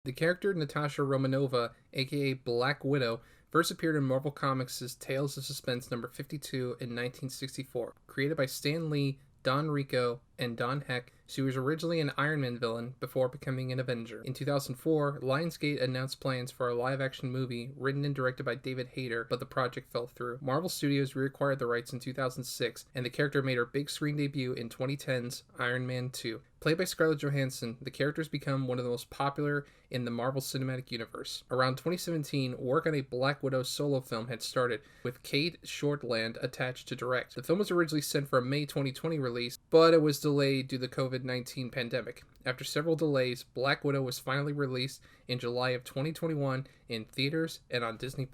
The character Natasha Romanova, aka Black Widow, first appeared in Marvel Comics' Tales of Suspense number 52 in 1964. Created by Stan Lee, Don Rico, and Don Heck, she was originally an Iron Man villain before becoming an Avenger. In 2004, Lionsgate announced plans for a live-action movie written and directed by David Hayter, but the project fell through. Marvel Studios reacquired the rights in 2006, and the character made her big screen debut in 2010's Iron Man 2. Played by Scarlett Johansson, the character has become one of the most popular in the Marvel Cinematic Universe. Around 2017, work on a Black Widow solo film had started, with Kate Shortland attached to direct. The film was originally set for a May 2020 release, but it was delayed due to the COVID-19 pandemic. After several delays, Black Widow was finally released in July of 2021 in theaters and on Disney+.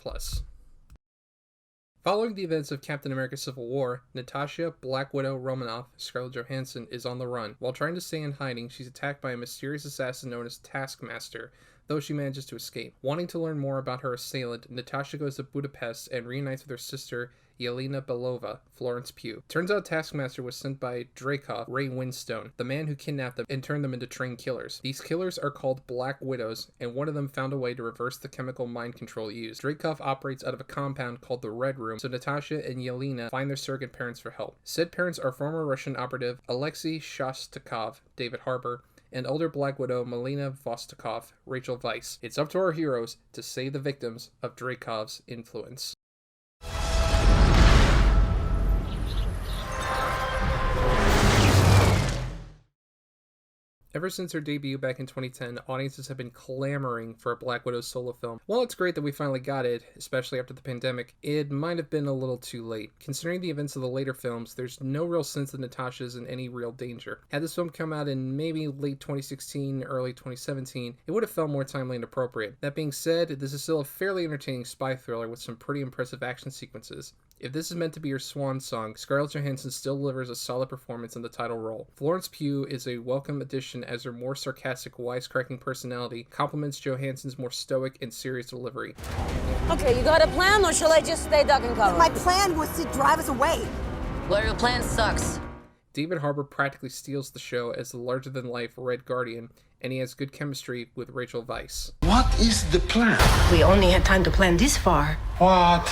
Following the events of Captain America Civil War, Natasha Black Widow Romanoff, Scarlett Johansson, is on the run. While trying to stay in hiding, she's attacked by a mysterious assassin known as Taskmaster, though she manages to escape. Wanting to learn more about her assailant, Natasha goes to Budapest and reunites with her sister, Yelena Belova, Florence Pugh. Turns out Taskmaster was sent by Dreykov, Ray Winstone, the man who kidnapped them and turned them into trained killers. These killers are called Black Widows, and one of them found a way to reverse the chemical mind control used. Dreykov operates out of a compound called the Red Room, so Natasha and Yelena find their surrogate parents for help. Said parents are former Russian operative Alexei Shostakov, David Harbour, and older Black Widow Melina Vostokov, Rachel Weisz. It's up to our heroes to save the victims of Dreykov's influence. Ever since her debut back in 2010, audiences have been clamoring for a Black Widow solo film. While it's great that we finally got it, especially after the pandemic, it might have been a little too late. Considering the events of the later films, there's no real sense that Natasha is in any real danger. Had this film come out in maybe late 2016, early 2017, it would have felt more timely and appropriate. That being said, this is still a fairly entertaining spy thriller with some pretty impressive action sequences. If this is meant to be her swan song, Scarlett Johansson still delivers a solid performance in the title role. Florence Pugh is a welcome addition as her more sarcastic, wisecracking personality complements Johansson's more stoic and serious delivery. Okay, you got a plan, or shall I just stay duck and cover? My plan was to drive us away. Well, your plan sucks. David Harbour practically steals the show as the larger-than-life Red Guardian, and he has good chemistry with Rachel Weisz. What is the plan? We only had time to plan this far. What?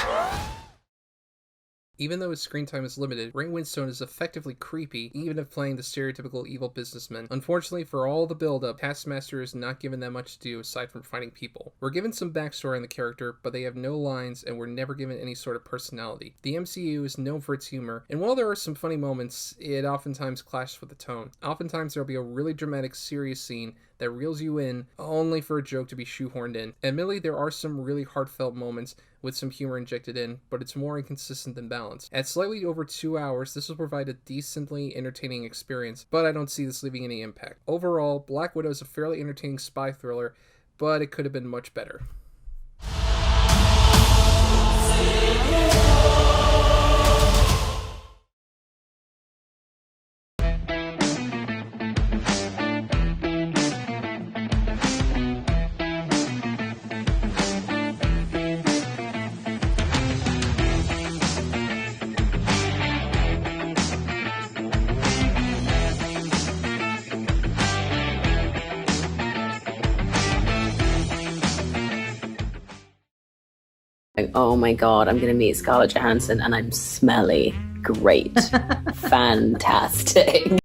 Even though his screen time is limited, Ray Winstone is effectively creepy, even if playing the stereotypical evil businessman. Unfortunately, for all the build-up, Taskmaster is not given that much to do aside from fighting people. We're given some backstory on the character, but they have no lines and we're never given any sort of personality. The MCU is known for its humor, and while there are some funny moments, it oftentimes clashes with the tone. Oftentimes there'll be a really dramatic, serious scene that reels you in, only for a joke to be shoehorned in. Admittedly, there are some really heartfelt moments with some humor injected in, but it's more inconsistent than balanced. At slightly over 2 hours, this will provide a decently entertaining experience, but I don't see this leaving any impact. Overall, Black Widow is a fairly entertaining spy thriller, but it could have been much better. Like, oh my god, I'm gonna meet Scarlett Johansson and I'm smelly. Great. Fantastic.